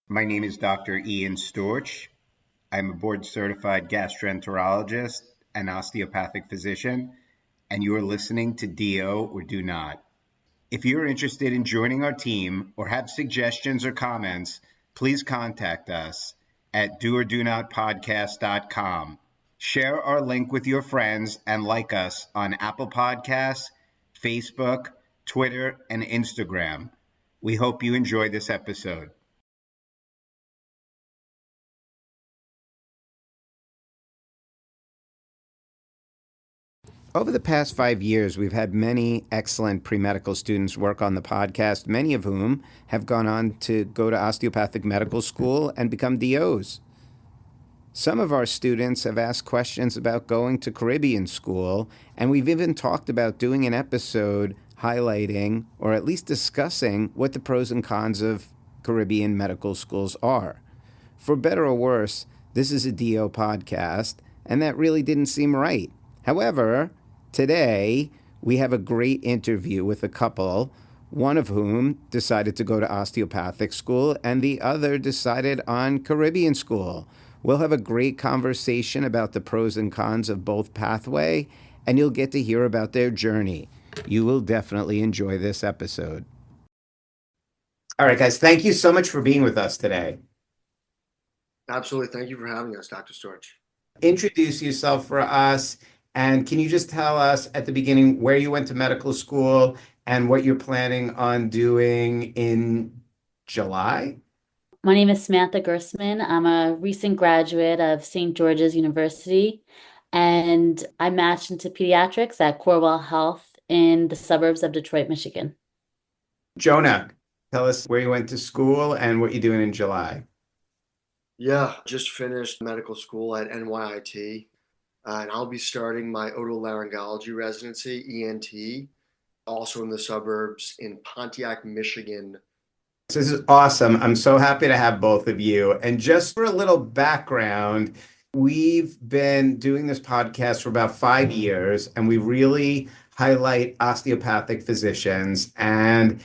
My name is Dr. Ian Storch. I'm a board-certified gastroenterologist and osteopathic physician, and you are listening to DO or Do Not. If you're interested in joining our team or have suggestions or comments, please contact us at doordonotpodcast.com. Share our link with your friends and like us on Apple Podcasts, Facebook, Twitter, and Instagram. We hope you enjoy this episode. Over the past 5 years, we've had many excellent pre-medical students work on the podcast, many of whom have gone on to go to osteopathic medical school and become DOs. Some of our students have asked questions about going to Caribbean school, and we've even talked about doing an episode highlighting or at least discussing what the pros and cons of Caribbean medical schools are. For better or worse, this is a DO podcast, and that really didn't seem right. However, today, we have a great interview with a couple, one of whom decided to go to osteopathic school and the other decided on Caribbean school. We'll have a great conversation about the pros and cons of both pathway, and you'll get to hear about their journey. You will definitely enjoy this episode. All right, guys, thank you so much for being with us today. Absolutely. Thank you for having us, Dr. Storch. Introduce yourself for us. And can you just tell us at the beginning where you went to medical school and what you're planning on doing in July? My name is Samantha Gerstman. I'm a recent graduate of St. George's University, and I matched into pediatrics at Corewell Health in the suburbs of Detroit, Michigan. Jonah, tell us where you went to school and what you're doing in July. Yeah, just finished medical school at NYIT, and I'll be starting my otolaryngology residency, ENT, also in the suburbs in Pontiac, Michigan. This is awesome. I'm so happy to have both of you. And just for a little background, we've been doing this podcast for about 5 years, and we really highlight osteopathic physicians. And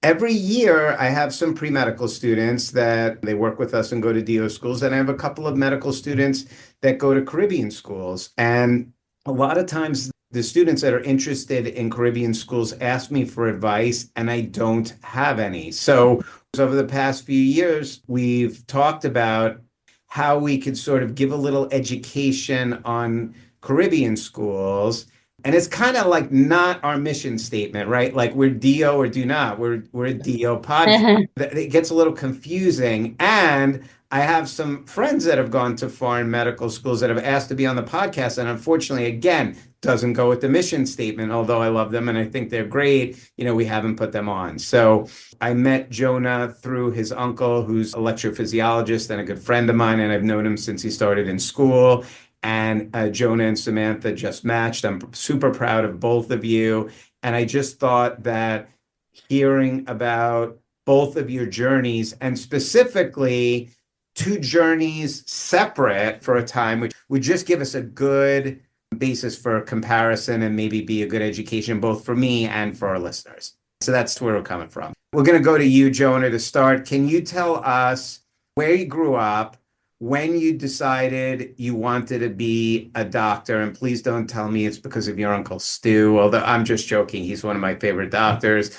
every year, I have some pre-medical students that they work with us and go to DO schools, and I have a couple of medical students that go to Caribbean schools. And a lot of times, the students that are interested in Caribbean schools ask me for advice, and I don't have any. So over the past few years, we've talked about how we could sort of give a little education on Caribbean schools. And it's kind of like not our mission statement, right? Like we're DO or do not. We're a DO podcast. It gets a little confusing. And I have some friends that have gone to foreign medical schools that have asked to be on the podcast. And unfortunately, again, doesn't go with the mission statement, although I love them and I think they're great. We haven't put them on. So I met Jonah through his uncle, who's a electrophysiologist and a good friend of mine. And I've known him since he started in school. And Jonah and Samantha just matched. I'm super proud of both of you. And I just thought that hearing about both of your journeys, and specifically two journeys separate for a time, which would just give us a good basis for comparison and maybe be a good education both for me and for our listeners. So that's where we're coming from. We're going to go to you, Jonah, to start. Can you tell us where you grew up, when you decided you wanted to be a doctor? And please don't tell me it's because of your Uncle Stu, although I'm just joking. He's one of my favorite doctors.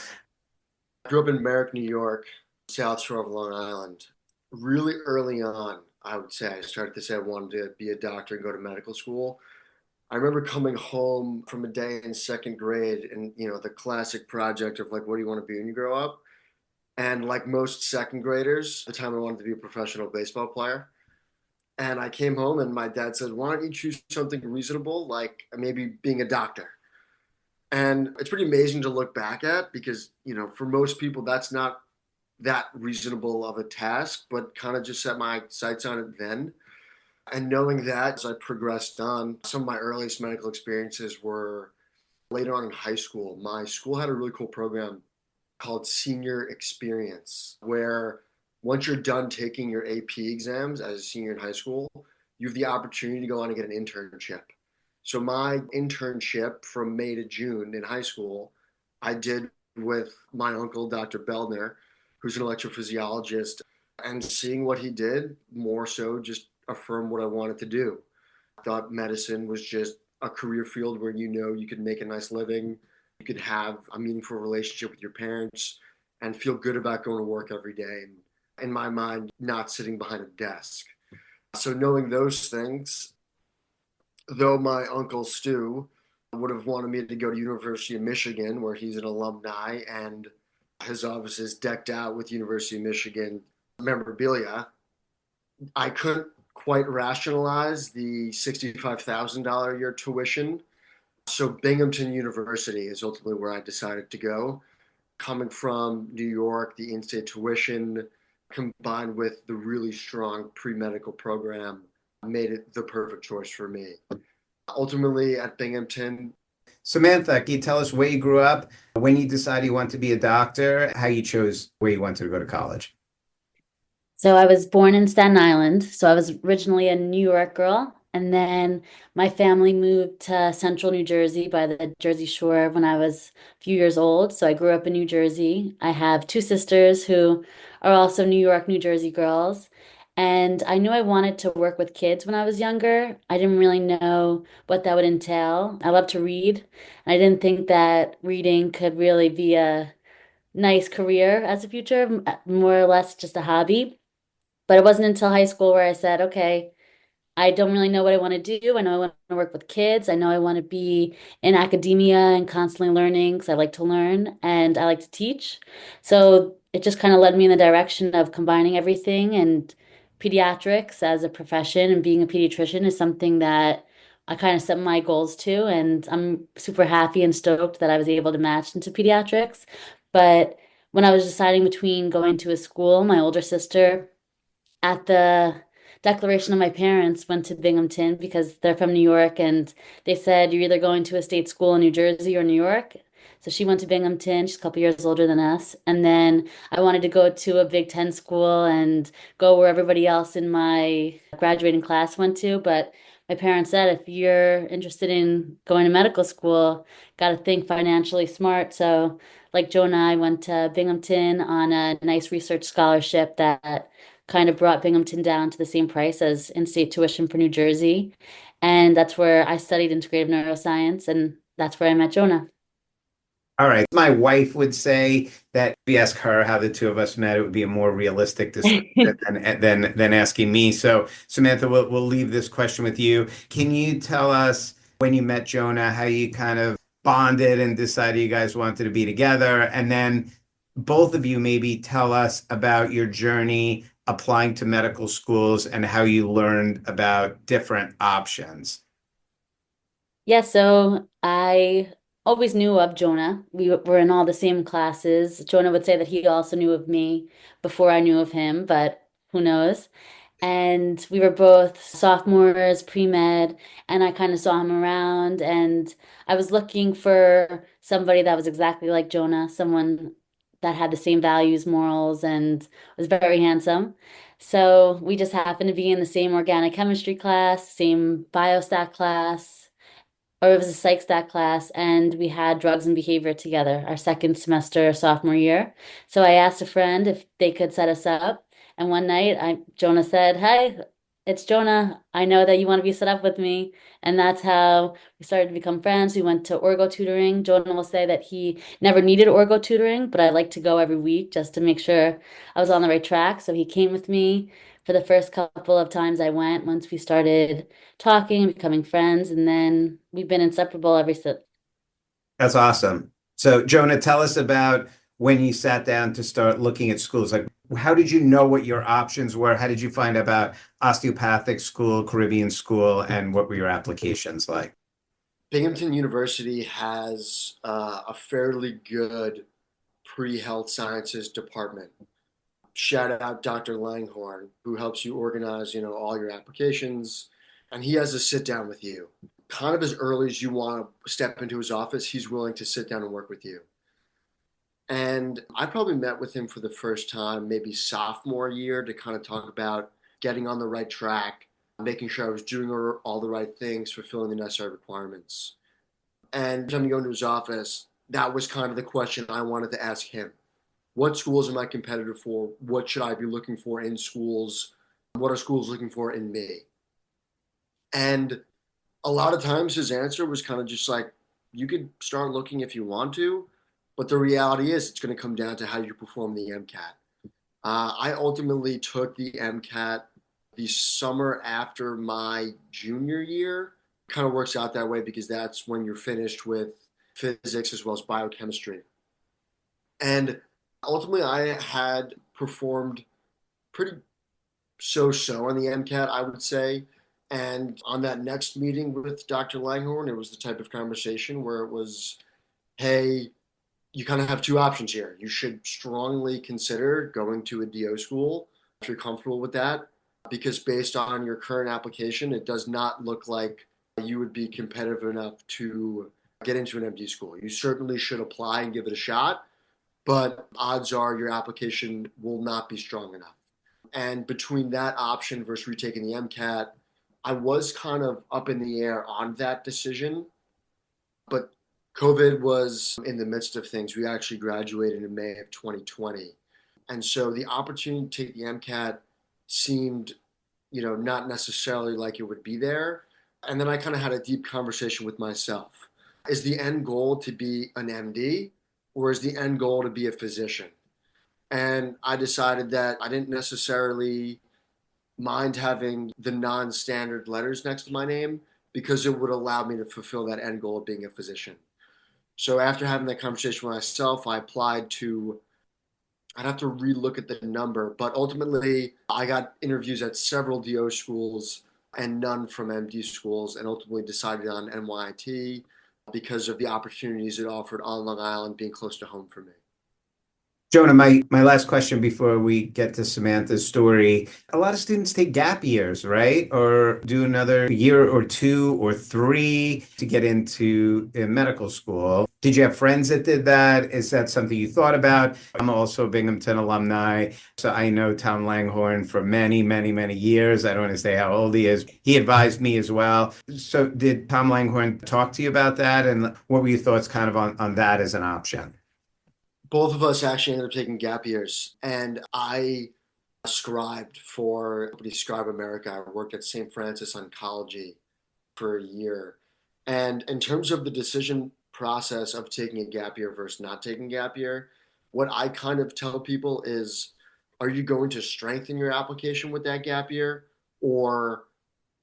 I grew up in Merrick, New York, South Shore of Long Island. Really early on, I would say, I started to say I wanted to be a doctor and go to medical school. I remember coming home from a day in second grade and, the classic project of like, what do you want to be when you grow up? And like most second graders, at the time I wanted to be a professional baseball player. And I came home and my dad said, why don't you choose something reasonable, like maybe being a doctor? And it's pretty amazing to look back at because, for most people, that's not that reasonable of a task, but kind of just set my sights on it then. And knowing that as I progressed on, some of my earliest medical experiences were later on in high school. My school had a really cool program called Senior Experience, where once you're done taking your AP exams as a senior in high school, you have the opportunity to go on and get an internship. So my internship from May to June in high school, I did with my uncle, Dr. Beldner, who's an electrophysiologist. And seeing what he did more so just affirmed what I wanted to do. I thought medicine was just a career field where you could make a nice living, you could have a meaningful relationship with your parents, and feel good about going to work every day. And in my mind, not sitting behind a desk. So knowing those things, though my uncle Stu would have wanted me to go to University of Michigan, where he's an alumni and his office is decked out with University of Michigan memorabilia, I couldn't quite rationalize the $65,000 a year tuition. So Binghamton University is ultimately where I decided to go. Coming from New York, the in-state tuition combined with the really strong pre-medical program made it the perfect choice for me. Ultimately at Binghamton. Samantha, can you tell us where you grew up, when you decided you wanted to be a doctor, how you chose where you wanted to go to college? So I was born in Staten Island. So I was originally a New York girl. And then my family moved to central New Jersey by the Jersey Shore when I was a few years old. So I grew up in New Jersey. I have two sisters who are also New York, New Jersey girls. And I knew I wanted to work with kids when I was younger. I didn't really know what that would entail. I love to read. I didn't think that reading could really be a nice career as a future, more or less just a hobby. But it wasn't until high school where I said, okay, I don't really know what I want to do. I know I want to work with kids. I know I want to be in academia and constantly learning because I like to learn and I like to teach. So it just kind of led me in the direction of combining everything. And pediatrics as a profession and being a pediatrician is something that I kind of set my goals to. And I'm super happy and stoked that I was able to match into pediatrics. But when I was deciding between going to a school, my older sister at the declaration of my parents went to Binghamton because they're from New York and they said you're either going to a state school in New Jersey or New York. So she went to Binghamton. She's a couple years older than us. And then I wanted to go to a Big Ten school and go where everybody else in my graduating class went to. But my parents said, if you're interested in going to medical school, got to think financially smart. So, like Jonah, I went to Binghamton on a nice research scholarship that kind of brought Binghamton down to the same price as in-state tuition for New Jersey. And that's where I studied integrative neuroscience, and that's where I met Jonah. All right. My wife would say that if you ask her how the two of us met, it would be a more realistic description than asking me. So, Samantha, we'll leave this question with you. Can you tell us when you met Jonah, how you kind of bonded and decided you guys wanted to be together? And then both of you maybe tell us about your journey applying to medical schools and how you learned about different options. Yeah, so I always knew of Jonah. We were in all the same classes. Jonah would say that he also knew of me before I knew of him, but who knows? And we were both sophomores, pre-med, and I kind of saw him around, and I was looking for somebody that was exactly like Jonah, someone that had the same values, morals, and was very handsome. So we just happened to be in the same organic chemistry class, same biostat class, or it was a psych stat class, and we had drugs and behavior together our second semester sophomore year. So I asked a friend if they could set us up, and one night Jonah said, "Hi, it's Jonah. I know that you want to be set up with me." And that's how we started to become friends. We went to orgo tutoring. Jonah will say that he never needed orgo tutoring, but I like to go every week just to make sure I was on the right track. So he came with me for the first couple of times I went once we started talking and becoming friends, and then we've been inseparable ever since. That's awesome. So, Jonah, tell us about when you sat down to start looking at schools. Like, how did you know what your options were? How did you find out about osteopathic school, Caribbean school, and what were your applications like? Binghamton University has a fairly good pre-health sciences department. Shout out Dr. Langhorn, who helps you organize, all your applications, and he has a sit down with you. Kind of as early as you want to step into his office, he's willing to sit down and work with you. And I probably met with him for the first time, maybe sophomore year, to kind of talk about getting on the right track, making sure I was doing all the right things, fulfilling the necessary requirements. And every time you go into his office, that was kind of the question I wanted to ask him. What schools am I competitive for? What should I be looking for in schools? What are schools looking for in me? And a lot of times his answer was kind of just like, you could start looking if you want to, but the reality is it's going to come down to how you perform the MCAT. I ultimately took the MCAT the summer after my junior year. Kind of works out that way because that's when you're finished with physics as well as biochemistry. And ultimately, I had performed pretty so-so on the MCAT, I would say. And on that next meeting with Dr. Langhorn, it was the type of conversation where it was, hey, you kind of have two options here. You should strongly consider going to a DO school if you're comfortable with that, because based on your current application, it does not look like you would be competitive enough to get into an MD school. You certainly should apply and give it a shot, but odds are your application will not be strong enough. And between that option versus retaking the MCAT, I was kind of up in the air on that decision, but COVID was in the midst of things. We actually graduated in May of 2020. And so the opportunity to take the MCAT seemed, not necessarily like it would be there. And then I kind of had a deep conversation with myself. Is the end goal to be an MD, or is the end goal to be a physician? And I decided that I didn't necessarily mind having the non-standard letters next to my name because it would allow me to fulfill that end goal of being a physician. So after having that conversation with myself, I applied to, I'd have to relook at the number, but ultimately I got interviews at several DO schools and none from MD schools, and ultimately decided on NYIT because of the opportunities it offered on Long Island being close to home for me. Jonah, my last question before we get to Samantha's story. A lot of students take gap years, right? Or do another year or two or three to get into medical school. Did you have friends that did that? Is that something you thought about? I'm also a Binghamton alumni, so I know Tom Langhorn for many, many, many years. I don't want to say how old he is. He advised me as well. So did Tom Langhorn talk to you about that? And what were your thoughts kind of on that as an option? Both of us actually ended up taking gap years, and I scribed for company Scribe America. I worked at St. Francis Oncology for a year. And in terms of the decision process of taking a gap year versus not taking a gap year, what I kind of tell people is, are you going to strengthen your application with that gap year, or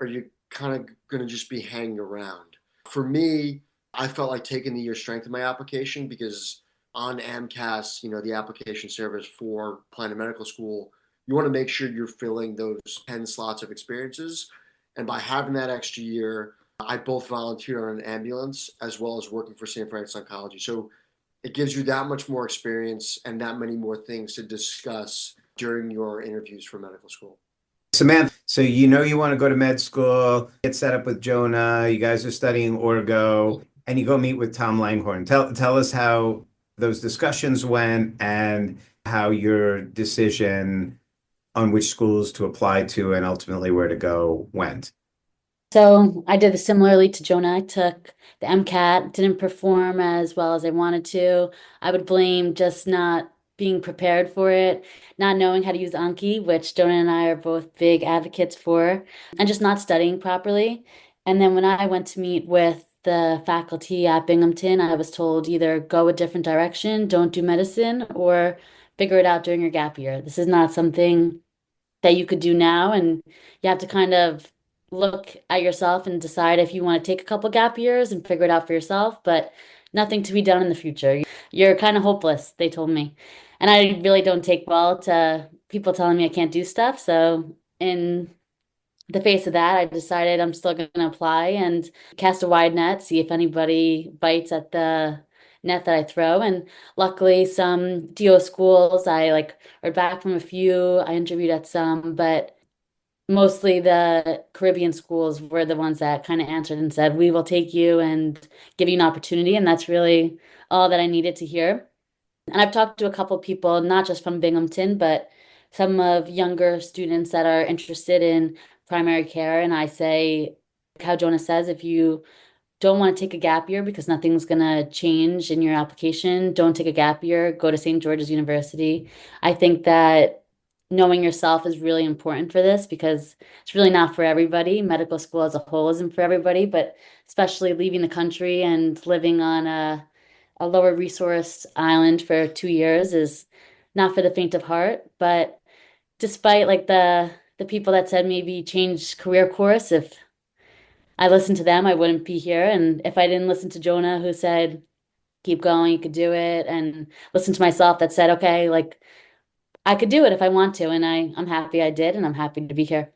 are you kind of going to just be hanging around? For me, I felt like taking the year strengthened my application because on AMCAS, the application service for applying to medical school, you want to make sure you're filling those 10 slots of experiences. And by having that extra year, I both volunteered on an ambulance as well as working for St. Francis Oncology. So it gives you that much more experience and that many more things to discuss during your interviews for medical school. Samantha, so you know you want to go to med school, get set up with Jonah, you guys are studying orgo, and you go meet with Tom Langhorn. Tell us how those discussions went and how your decision on which schools to apply to and ultimately where to go went. So I did this similarly to Jonah. I took the MCAT, didn't perform as well as I wanted to. I would blame just not being prepared for it, not knowing how to use Anki, which Jonah and I are both big advocates for, and just not studying properly. And then when I went to meet with the faculty at Binghamton, I was told either go a different direction, don't do medicine, or figure it out during your gap year. This is not something that you could do now, and you have to kind of look at yourself and decide if you want to take a couple gap years and figure it out for yourself, but nothing to be done in the future. You're kind of hopeless, they told me. And I really don't take well to people telling me I can't do stuff. So in the face of that, I decided I'm still going to apply and cast a wide net, see if anybody bites at the net that I throw. And luckily, some DO schools, I heard back from a few. I interviewed at some, but mostly the Caribbean schools were the ones that kind of answered and said, "We will take you and give you an opportunity." And that's really all that I needed to hear. And I've talked to a couple people, not just from Binghamton, but some of younger students that are interested in primary care. And I say, how Jonah says, if you don't want to take a gap year because nothing's going to change in your application, don't take a gap year, go to St. George's University. I think that knowing yourself is really important for this because it's really not for everybody. Medical school as a whole isn't for everybody, but especially leaving the country and living on a lower resource island for 2 years is not for the faint of heart. But despite like the people that said maybe change career course, if I listened to them, I wouldn't be here. And if I didn't listen to Jonah, who said, keep going, you could do it, and listen to myself that said, okay, like I could do it if I want to. And I'm happy I did, and I'm happy to be here.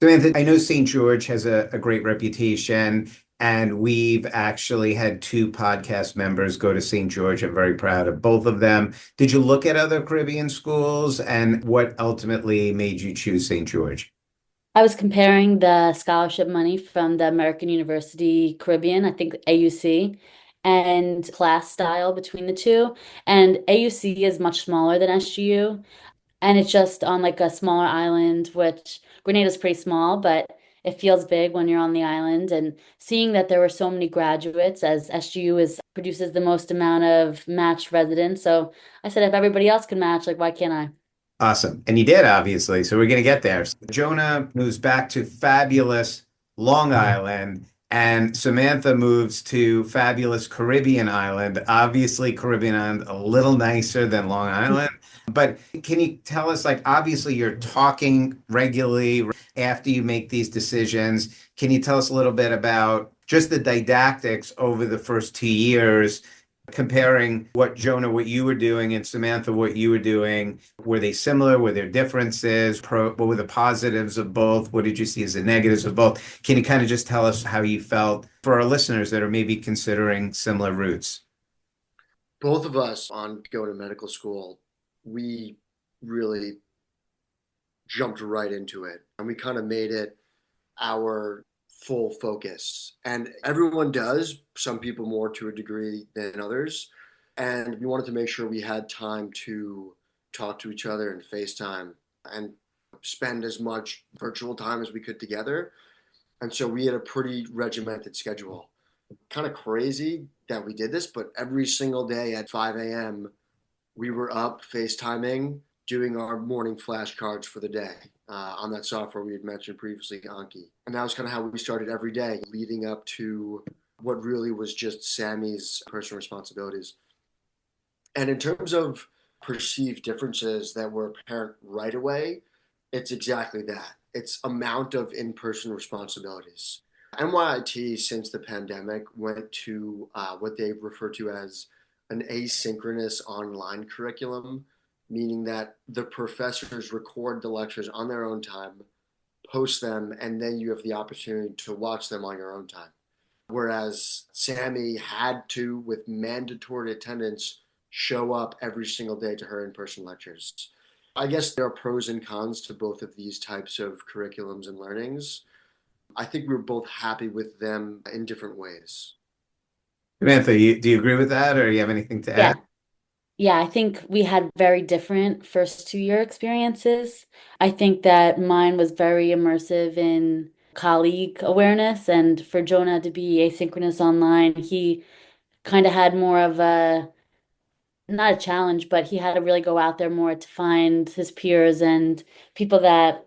Samantha, I know St. George has a great reputation, and we've actually had two podcast members go to St. George. I'm very proud of both of them. Did you look at other Caribbean schools, and what ultimately made you choose St. George? I was comparing the scholarship money from the American University Caribbean, I think AUC, and class style between the two. And AUC is much smaller than SGU. And it's just on like a smaller island, which Grenada's pretty small, but it feels big when you're on the island. And seeing that there were so many graduates, as SGU is produces the most amount of matched residents. So I said, if everybody else can match, like why can't I? Awesome. And you did, obviously. So we're going to get there. Jonah moves back to fabulous Long Island, and Samantha moves to fabulous Caribbean Island. Obviously, Caribbean Island a little nicer than Long Island. But can you tell us, like, obviously, you're talking regularly after you make these decisions. Can you tell us a little bit about just the didactics over the first 2 years? Comparing what Jonah, what you were doing, and Samantha, what you were doing, were they similar? Were there differences? What were the positives of both? What did you see as the negatives of both? Can you kind of just tell us how you felt for our listeners that are maybe considering similar routes? Both of us on going to medical school, we really jumped right into it and we kind of made it our full focus. And everyone does, some people more to a degree than others. And we wanted to make sure we had time to talk to each other and FaceTime and spend as much virtual time as we could together. And so we had a pretty regimented schedule. Kind of crazy that we did this, but every single day at 5 a.m., we were up FaceTiming, doing our morning flashcards for the day on that software we had mentioned previously, Anki. And that was kind of how we started every day leading up to what really was just Sammy's personal responsibilities. And in terms of perceived differences that were apparent right away, it's exactly that. It's amount of in-person responsibilities. NYIT, since the pandemic, went to what they refer to as an asynchronous online curriculum, meaning that the professors record the lectures on their own time, post them, and then you have the opportunity to watch them on your own time. Whereas Sammy had to, with mandatory attendance, show up every single day to her in-person lectures. I guess there are pros and cons to both of these types of curriculums and learnings. I think we were both happy with them in different ways. Samantha, do you agree with that, or you have anything to Yeah. add? Yeah, I think we had very different first 2 year experiences. I think that mine was very immersive in colleague awareness, and for Jonah to be asynchronous online, he kind of had more of a not a challenge, but he had to really go out there more to find his peers and people that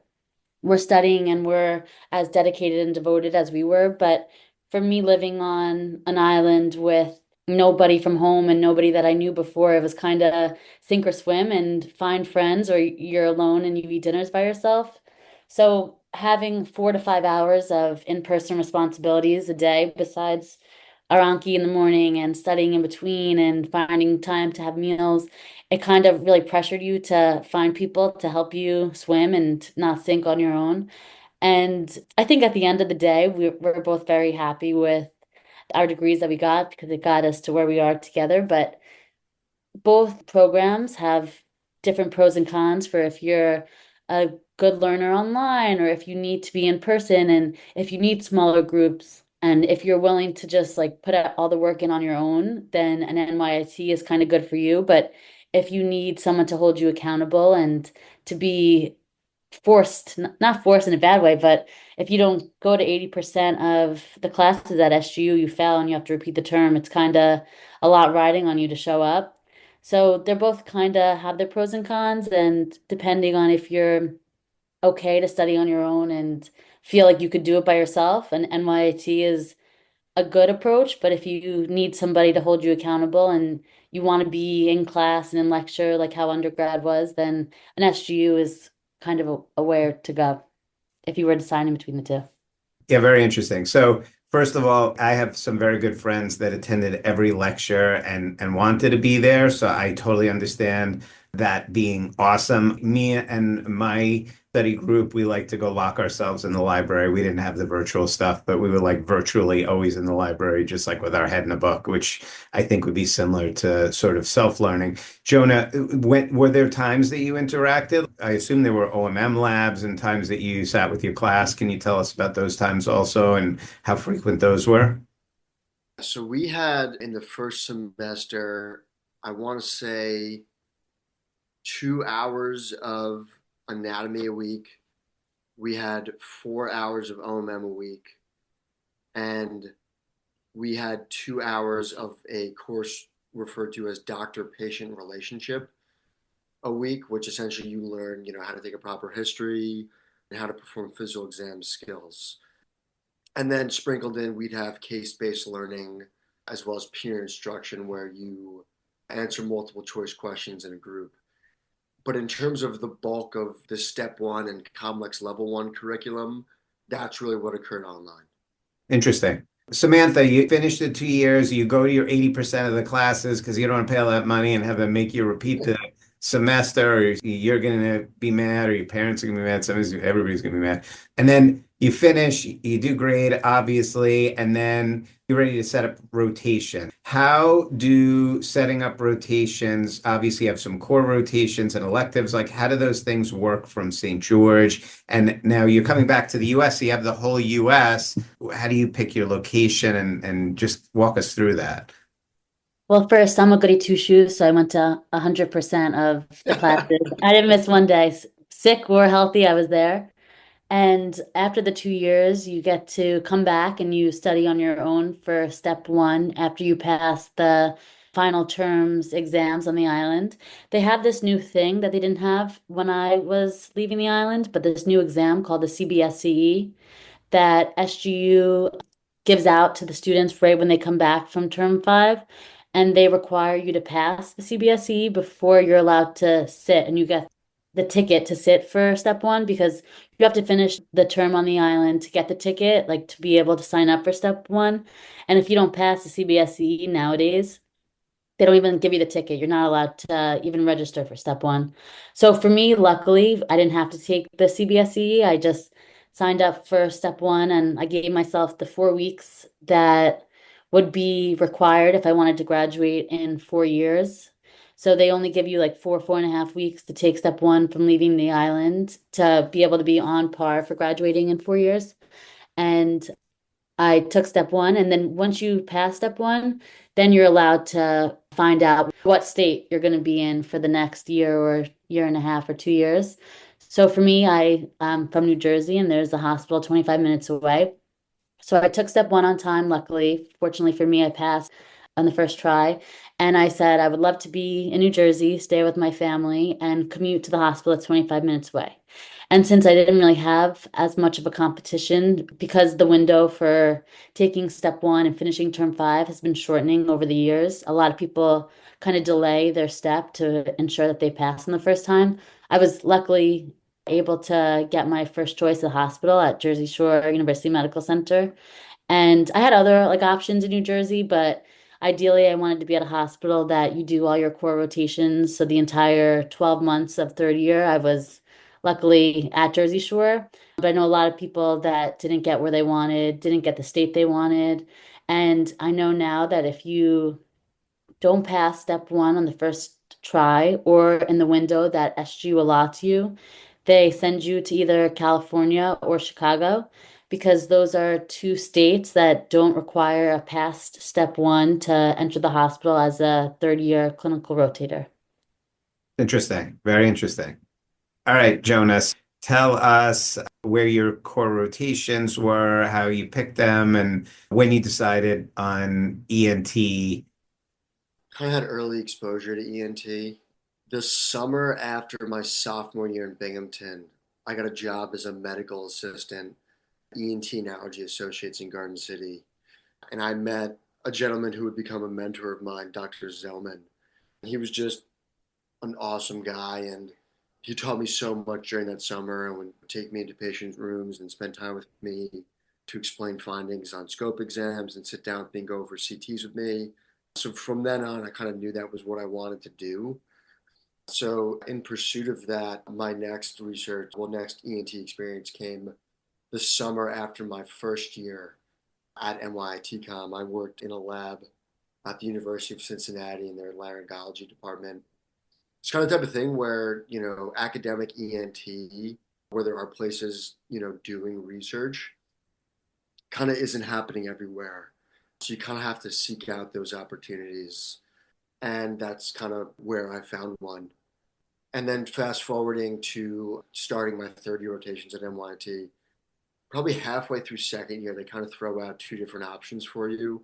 were studying and were as dedicated and devoted as we were. But for me, living on an island with nobody from home and nobody that I knew before, it was kind of sink or swim and find friends, or you're alone and you eat dinners by yourself. So having 4 to 5 hours of in-person responsibilities a day, besides Aranki in the morning and studying in between and finding time to have meals, it kind of really pressured you to find people to help you swim and not sink on your own. And I think at the end of the day, we're both very happy with our degrees that we got because it got us to where we are together. But both programs have different pros and cons for if you're a good learner online or if you need to be in person and if you need smaller groups. And if you're willing to just like put out all the work in on your own, then an NYIT is kind of good for you. But if you need someone to hold you accountable and to be forced, not forced in a bad way, but if you don't go to 80% of the classes at SGU, you fail and you have to repeat the term. It's kind of a lot riding on you to show up. So they're both kind of have their pros and cons, and depending on if you're okay to study on your own and feel like you could do it by yourself, and NYIT is a good approach, but if you need somebody to hold you accountable and you want to be in class and in lecture like how undergrad was, then an SGU is kind of a where to go if you were deciding between the two. Yeah, very interesting. So, first of all, I have some very good friends that attended every lecture and wanted to be there. So I totally understand that being awesome. Me and my study group, we like to go lock ourselves in the library. We didn't have the virtual stuff, but we were like virtually always in the library, just like with our head in a book, which I think would be similar to sort of self-learning. Jonah, were there times that you interacted? I assume there were OMM labs and times that you sat with your class. Can you tell us about those times also and how frequent those were? So we had in the first semester, I want to say 2 hours of anatomy a week. We had 4 hours of OMM a week, and we had 2 hours of a course referred to as doctor-patient relationship a week, which essentially you learn, how to take a proper history and how to perform physical exam skills. And then sprinkled in, we'd have case-based learning as well as peer instruction where you answer multiple choice questions in a group. But in terms of the bulk of the step one and complex level one curriculum, that's really what occurred online. Interesting. Samantha, you finished the 2 years, you go to your 80% of the classes because you don't want to pay all that money and have them make you repeat the semester, or you're going to be mad, or your parents are going to be mad, everybody's going to be mad. And then you finish, you do great, obviously, and then you're ready to set up rotation. How do setting up rotations, obviously you have some core rotations and electives, like how do those things work from St. George? And now you're coming back to the US, so you have the whole US. How do you pick your location and just walk us through that? Well, first, I'm a goody two shoes, so I went to 100% of the classes. I didn't miss one day. Sick or healthy, I was there. And after the 2 years, you get to come back and you study on your own for step one after you pass the final terms exams on the island. They have this new thing that they didn't have when I was leaving the island, but this new exam called the CBSCE that SGU gives out to the students right when they come back from term five. And they require you to pass the CBSE before you're allowed to sit, and you get the ticket to sit for step one because you have to finish the term on the island to get the ticket, like to be able to sign up for step one. And if you don't pass the CBSE nowadays, they don't even give you the ticket. You're not allowed to even register for step one. So for me, luckily, I didn't have to take the CBSE. I just signed up for step one and I gave myself the 4 weeks that would be required if I wanted to graduate in 4 years. So they only give you like 4.5 weeks to take step one from leaving the island to be able to be on par for graduating in 4 years. And I took step one, and then once you pass step one, then you're allowed to find out what state you're going to be in for the next year or year and a half or 2 years. So for me, I'm from New Jersey, and there's a hospital 25 minutes away. So I took step one on time, luckily. Fortunately for me, I passed on the first try. And I said I would love to be in New Jersey, stay with my family, and commute to the hospital at 25 minutes away. And since I didn't really have as much of a competition, because the window for taking step one and finishing term five has been shortening over the years, a lot of people kind of delay their step to ensure that they pass on the first time. I was luckily able to get my first choice at the hospital at Jersey Shore University Medical Center. And I had other like options in New Jersey, but ideally I wanted to be at a hospital that you do all your core rotations. So the entire 12 months of third year, I was luckily at Jersey Shore. But I know a lot of people that didn't get where they wanted, didn't get the state they wanted. And I know now that if you don't pass step one on the first try or in the window that SGU allots you, they send you to either California or Chicago because those are two states that don't require a past step one to enter the hospital as a third year clinical rotator. Interesting. Very interesting. All right, Jonas. Tell us where your core rotations were, how you picked them, and when you decided on ENT. Kind of had early exposure to ENT. The summer after my sophomore year in Binghamton, I got a job as a medical assistant, ENT and Allergy Associates in Garden City. And I met a gentleman who would become a mentor of mine, Dr. Zellman. He was just an awesome guy, and he taught me so much during that summer and would take me into patient rooms and spend time with me to explain findings on scope exams and sit down with me and go over CTs with me. So from then on, I kind of knew that was what I wanted to do. So in pursuit of that, my next ENT experience came the summer after my first year at NYITCOM. I worked in a lab at the University of Cincinnati in their laryngology department. It's kind of the type of thing where, academic ENT, where there are places, doing research, kind of isn't happening everywhere. So you kind of have to seek out those opportunities. And that's kind of where I found one. And then fast forwarding to starting my third year rotations at NYT, probably halfway through second year, they kind of throw out two different options for you.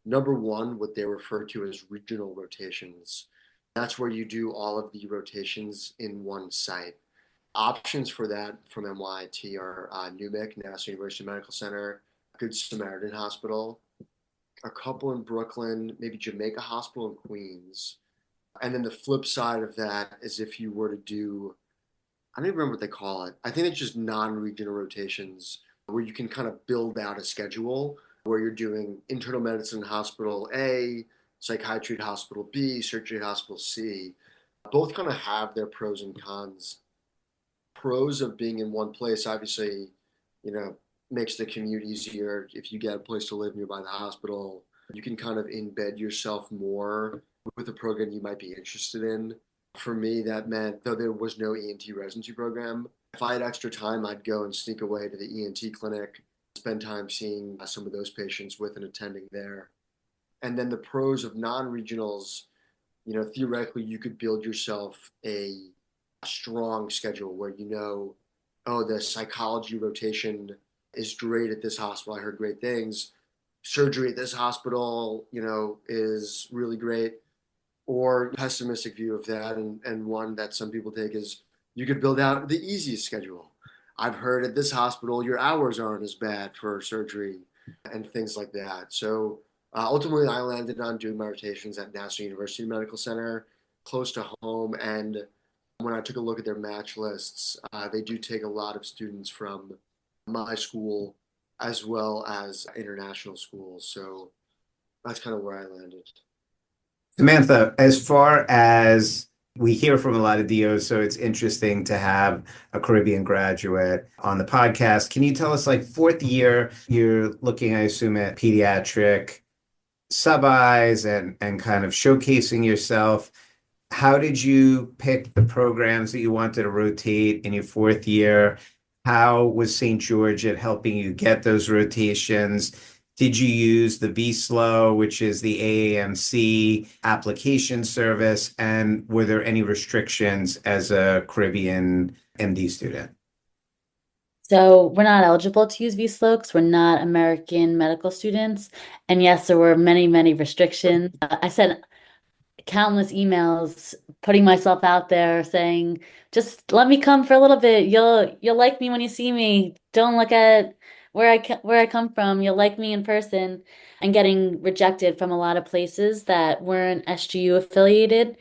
Number one, what they refer to as regional rotations. That's where you do all of the rotations in one site. Options for that from NYT are NUMIC, National University Medical Center, Good Samaritan Hospital, a couple in Brooklyn, maybe Jamaica Hospital in Queens. And then the flip side of that is if you were to do, I don't even remember what they call it. I think it's just non-regional rotations where you can kind of build out a schedule where you're doing internal medicine hospital A, psychiatry at hospital B, surgery at hospital C. Both kind of have their pros and cons. Pros of being in one place, obviously, makes the commute easier. If you get a place to live nearby the hospital, you can kind of embed yourself more with a program you might be interested in. For me, that meant, though there was no ENT residency program, if I had extra time, I'd go and sneak away to the ENT clinic, spend time seeing some of those patients with an attending there. And then the pros of non-regionals, theoretically, you could build yourself a strong schedule where oh, the psychology rotation is great at this hospital. I heard great things. Surgery at this hospital, is really great. Or pessimistic view of that, and one that some people take is you could build out the easiest schedule. I've heard at this hospital your hours aren't as bad for surgery and things like that. So ultimately, I landed on doing my rotations at National University Medical Center, close to home. And when I took a look at their match lists, they do take a lot of students from my school as well as international schools. So that's kind of where I landed. Samantha, as far as we hear from a lot of DOs, so it's interesting to have a Caribbean graduate on the podcast. Can you tell us, like, fourth year, you're looking, I assume, at pediatric sub-Is and kind of showcasing yourself. How did you pick the programs that you wanted to rotate in your fourth year? How was St. George at helping you get those rotations? Did you use the VSLO, which is the AAMC application service? And were there any restrictions as a Caribbean MD student? So we're not eligible to use VSLO because we're not American medical students. And yes, there were many, many restrictions. I sent countless emails putting myself out there saying, just let me come for a little bit. You'll like me when you see me. Don't look at where I come from. You'll like me in person. And getting rejected from a lot of places that weren't SGU affiliated.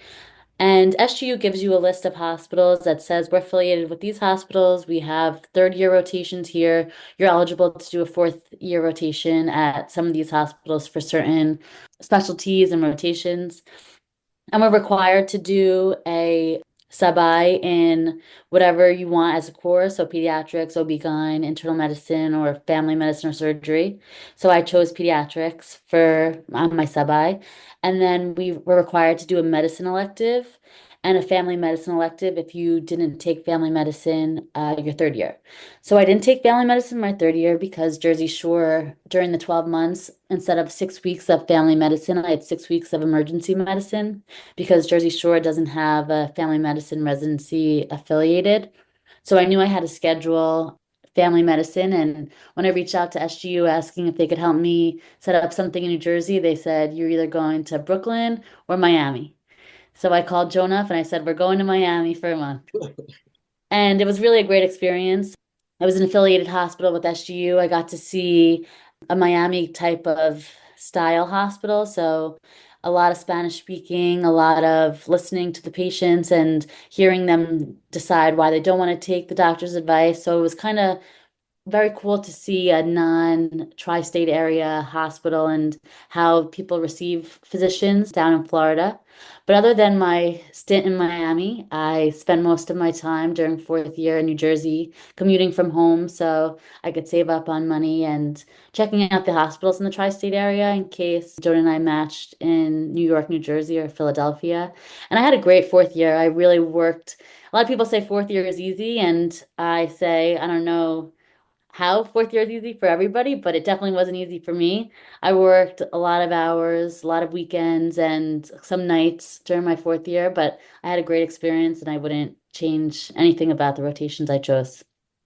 And SGU gives you a list of hospitals that says we're affiliated with these hospitals. We have third year rotations here. You're eligible to do a fourth year rotation at some of these hospitals for certain specialties and rotations. And we're required to do a sub-I in whatever you want as a course, so pediatrics, OB-GYN, internal medicine, or family medicine or surgery. So I chose pediatrics for my sub-I. And then we were required to do a medicine elective and a family medicine elective if you didn't take family medicine your third year. So I didn't take family medicine my third year because Jersey Shore, during the 12 months, instead of 6 weeks of family medicine, I had 6 weeks of emergency medicine because Jersey Shore doesn't have a family medicine residency affiliated. So I knew I had to schedule family medicine. And when I reached out to SGU asking if they could help me set up something in New Jersey, they said, you're either going to Brooklyn or Miami. So I called Jonah and I said, we're going to Miami for a month. And it was really a great experience. I was in an affiliated hospital with SGU. I got to see a Miami type of style hospital. So a lot of Spanish speaking, a lot of listening to the patients and hearing them decide why they don't want to take the doctor's advice. So it was kind of very cool to see a non-tri-state area hospital and how people receive physicians down in Florida. But other than my stint in Miami, I spent most of my time during fourth year in New Jersey commuting from home so I could save up on money and checking out the hospitals in the tri-state area in case Jonah and I matched in New York, New Jersey, or Philadelphia. And I had a great fourth year. I really worked. A lot of people say fourth year is easy, and I say, I don't know how fourth year is easy for everybody, but it definitely wasn't easy for me. I worked a lot of hours, a lot of weekends, and some nights during my fourth year, but I had a great experience and I wouldn't change anything about the rotations I chose.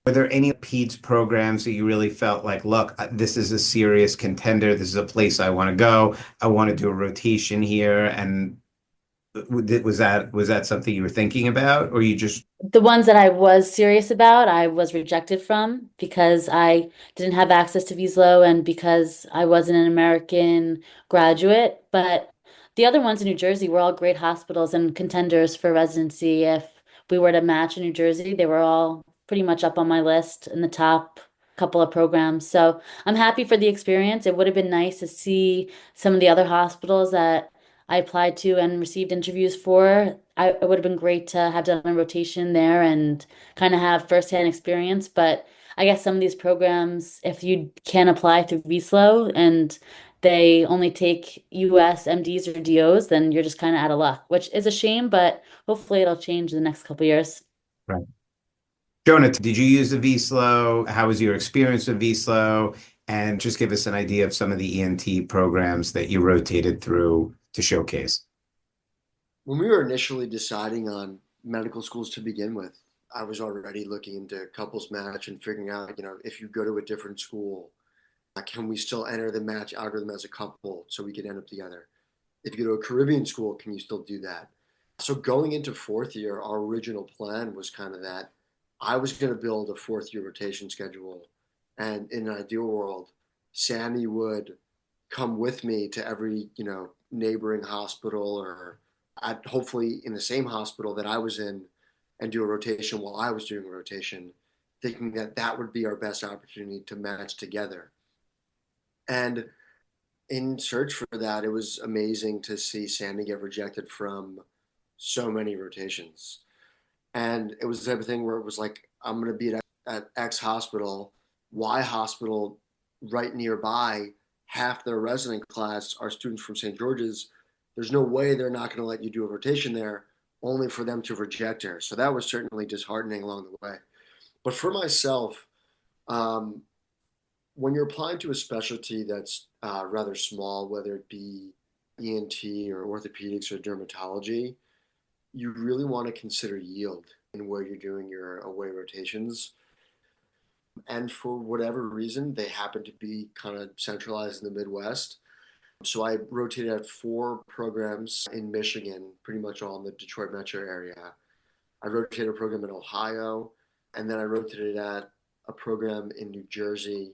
Were there any PEDS programs that you really felt like, look, this is a serious contender. This is a place I want to go. I want to do a rotation here. And was that something you were thinking about, or you just The ones that I was serious about, I was rejected from because I didn't have access to Vizsla and because I wasn't an American graduate. But the other ones in New Jersey were all great hospitals and contenders for residency. If we were to match in New Jersey, they were all pretty much up on my list in the top couple of programs. So I'm happy for the experience. It would have been nice to see some of the other hospitals that I applied to and received interviews for. It would have been great to have done a rotation there and kind of have firsthand experience. But I guess some of these programs, if you can apply through VSLO and they only take US MDs or DOs, then you're just kind of out of luck, which is a shame, but hopefully it'll change in the next couple of years. right? Jonah, did you use the vSLO? How was your experience with vSLO? And just give us an idea of some of the ENT programs that you rotated through to showcase. When we were initially deciding on medical schools to begin with, I was already looking into couples match and figuring out, if you go to a different school, can we still enter the match algorithm as a couple so we could end up together? If you go to a Caribbean school, can you still do that? So going into fourth year, our original plan was kind of that I was going to build a fourth year rotation schedule. And in an ideal world, Sammy would come with me to every, neighboring hospital or hopefully in the same hospital that I was in and do a rotation while I was doing a rotation, thinking that that would be our best opportunity to match together. And in search for that, it was amazing to see Sammy get rejected from so many rotations. And it was the type of thing where it was like, I'm going to be at X hospital, Y hospital right nearby. Half their resident class are students from St. George's. There's no way they're not going to let you do a rotation there, only for them to reject her. So that was certainly disheartening along the way. But for myself, um, when you're applying to a specialty that's rather small, whether it be ENT or orthopedics or dermatology, you really want to consider yield in where you're doing your away rotations. And for whatever reason, they happen to be kind of centralized in the Midwest. So I rotated at 4 programs in Michigan, pretty much all in the Detroit metro area. I rotated a program in Ohio, and then I rotated at a program in New Jersey.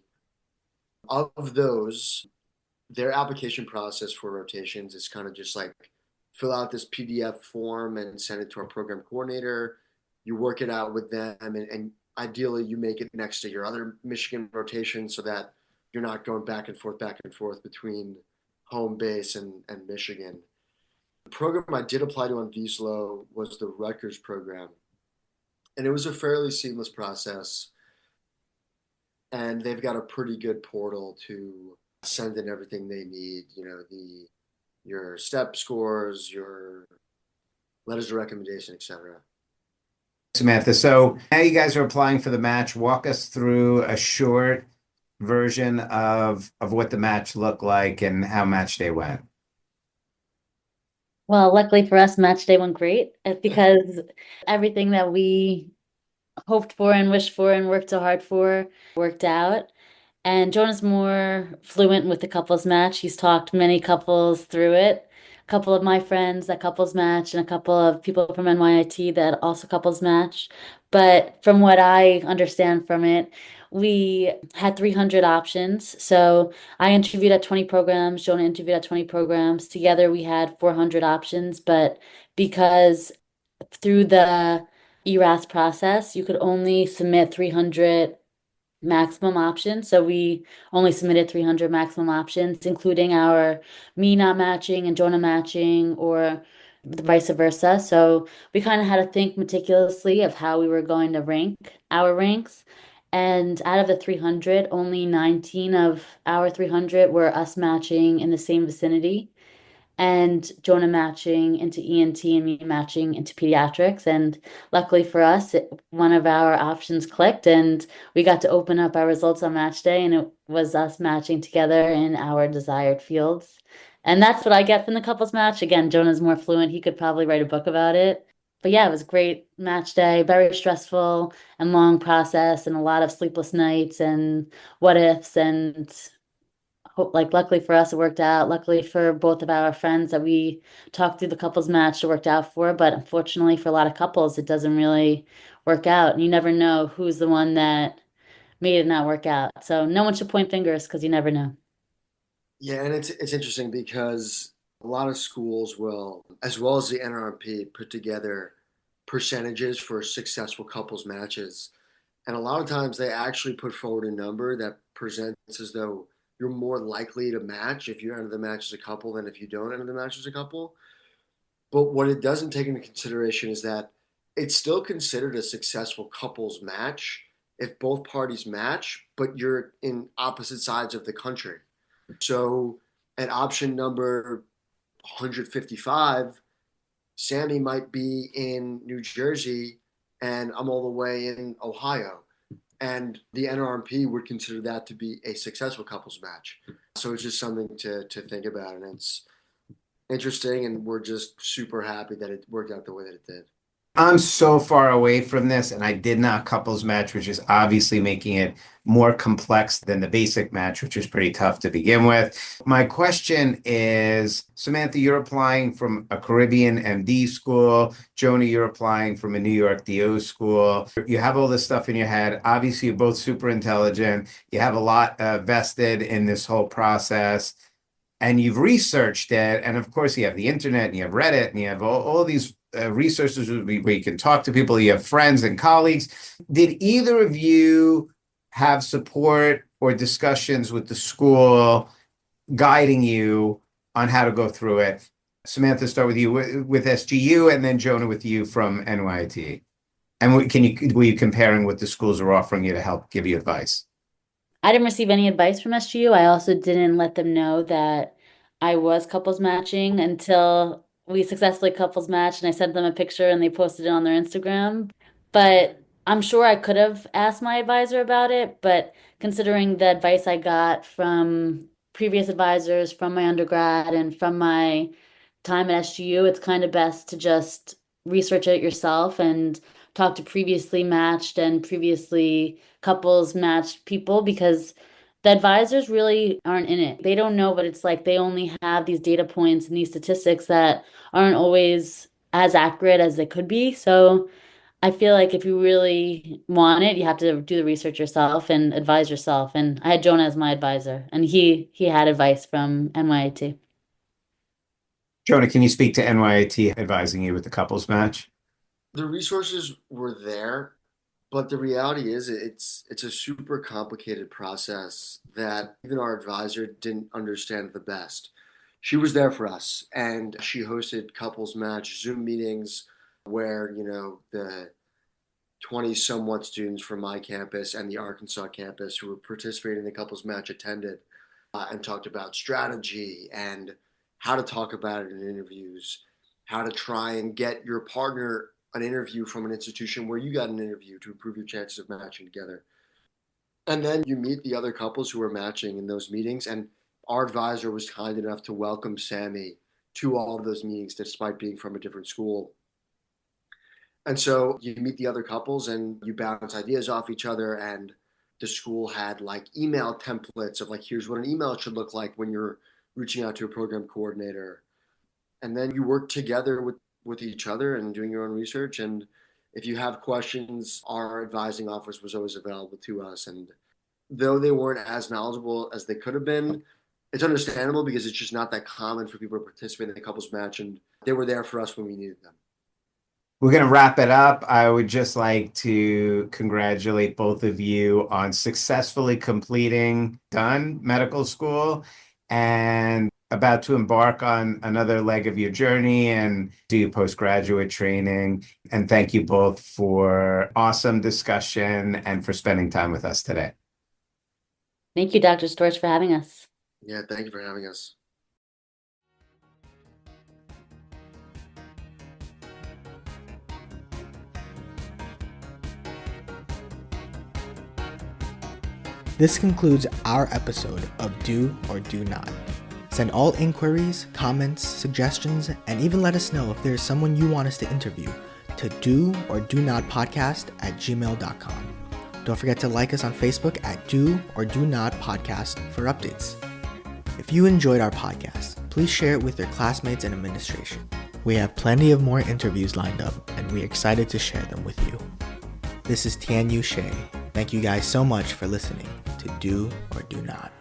Of those, their application process for rotations is kind of just like fill out this PDF form and send it to our program coordinator. You work it out with them, and ideally you make it next to your other Michigan rotation so that you're not going back and forth between home base and Michigan. The program I did apply to on VSLO was the Rutgers program, and it was a fairly seamless process. And they've got a pretty good portal to send in everything they need. Your step scores, your letters of recommendation, etc. Samantha, so now you guys are applying for the match. Walk us through a short version of what the match looked like and how match day went. Well, luckily for us, match day went great because everything that we hoped for and wished for and worked so hard for worked out. And Jonah's more fluent with the couples match. He's talked many couples through it. A couple of my friends that couples match, and a couple of people from NYIT that also couples match. But from what I understand from it, we had 300 options. So I interviewed at 20 programs, Jonah interviewed at 20 programs. Together we had 400 options. But because through the ERAS process, you could only submit 300 maximum options. So we only submitted 300 maximum options, including our me not matching and Jonah matching or vice versa. So we kind of had to think meticulously of how we were going to rank our ranks. And out of the 300, only 19 of our 300 were us matching in the same vicinity and Jonah matching into ENT and me matching into pediatrics. And luckily for us, one of our options clicked, and we got to open up our results on match day, and it was us matching together in our desired fields. And that's what I get from the couples match. Again, Jonah's more fluent. He could probably write a book about it. But yeah, it was a great match day, very stressful and long process, and a lot of sleepless nights and what ifs and like luckily for us it worked out. Luckily for both of our friends that we talked through the couples match, it worked out for. But unfortunately for a lot of couples, it doesn't really work out. And you never know who's the one that made it not work out. So no one should point fingers because you never know. Yeah, and it's interesting because a lot of schools will, as well as the NRMP, put together percentages for successful couples matches. And a lot of times they actually put forward a number that presents as though you're more likely to match if you enter the match as a couple than if you don't enter the match as a couple. But what it doesn't take into consideration is that it's still considered a successful couples match if both parties match, but you're in opposite sides of the country. So at option number 155, Sammy might be in New Jersey and I'm all the way in Ohio. And the NRMP would consider that to be a successful couples match. So it's just something to think about. And it's interesting. And we're just super happy that it worked out the way that it did. I'm so far away from this, and I did not couples match, which is obviously making it more complex than the basic match, which is pretty tough to begin with. My question is, Samantha, you're applying from a Caribbean M.D. school. Jonah, you're applying from a New York DO school. You have all this stuff in your head. Obviously, you're both super intelligent. You have a lot vested in this whole process. And you've researched it, and of course you have the internet, and you have Reddit, and you have all these resources where you can talk to people, you have friends and colleagues. Did either of you have support or discussions with the school guiding you on how to go through it? Samantha, start with you with SGU, and then Jonah with you from NYT. And were you comparing what the schools are offering you to help give you advice? I didn't receive any advice from SGU. I also didn't let them know that I was couples matching until we successfully couples matched and I sent them a picture and they posted it on their Instagram. But I'm sure I could have asked my advisor about it, but considering the advice I got from previous advisors, from my undergrad and from my time at SGU, it's kind of best to just research it yourself and talk to previously matched and previously couples matched people because the advisors really aren't in it. They don't know what it's like. They only have these data points and these statistics that aren't always as accurate as they could be. So I feel like if you really want it, you have to do the research yourself and advise yourself. And I had Jonah as my advisor, and he had advice from NYIT. Jonah, can you speak to NYT advising you with the couples match? The resources were there, but the reality is it's a super complicated process that even our advisor didn't understand the best. She was there for us and she hosted couples match Zoom meetings where, the 20 somewhat students from my campus and the Arkansas campus who were participating in the couples match attended and talked about strategy and how to talk about it in interviews, how to try and get your partner an interview from an institution where you got an interview to improve your chances of matching together. And then you meet the other couples who are matching in those meetings. And our advisor was kind enough to welcome Sammy to all of those meetings despite being from a different school. And so you meet the other couples and you bounce ideas off each other. And the school had like email templates of like, here's what an email should look like when you're reaching out to a program coordinator. And then you work together with each other and doing your own research. And if you have questions, our advising office was always available to us. And though they weren't as knowledgeable as they could have been, it's understandable because it's just not that common for people to participate in the couples match. And they were there for us when we needed them. We're going to wrap it up. I would just like to congratulate both of you on successfully completing done medical school and about to embark on another leg of your journey and do postgraduate training. And thank you both for awesome discussion and for spending time with us today. Thank you, Dr. Storch, for having us. Yeah, thank you for having us. This concludes our episode of Do or Do Not. Send all inquiries, comments, suggestions, and even let us know if there is someone you want us to interview to doordonotpodcast@gmail.com. Don't forget to like us on Facebook at Do or Do Not Podcast for updates. If you enjoyed our podcast, please share it with your classmates and administration. We have plenty of more interviews lined up, and we're excited to share them with you. This is Tian Yu Shea. Thank you guys so much for listening to Do or Do Not.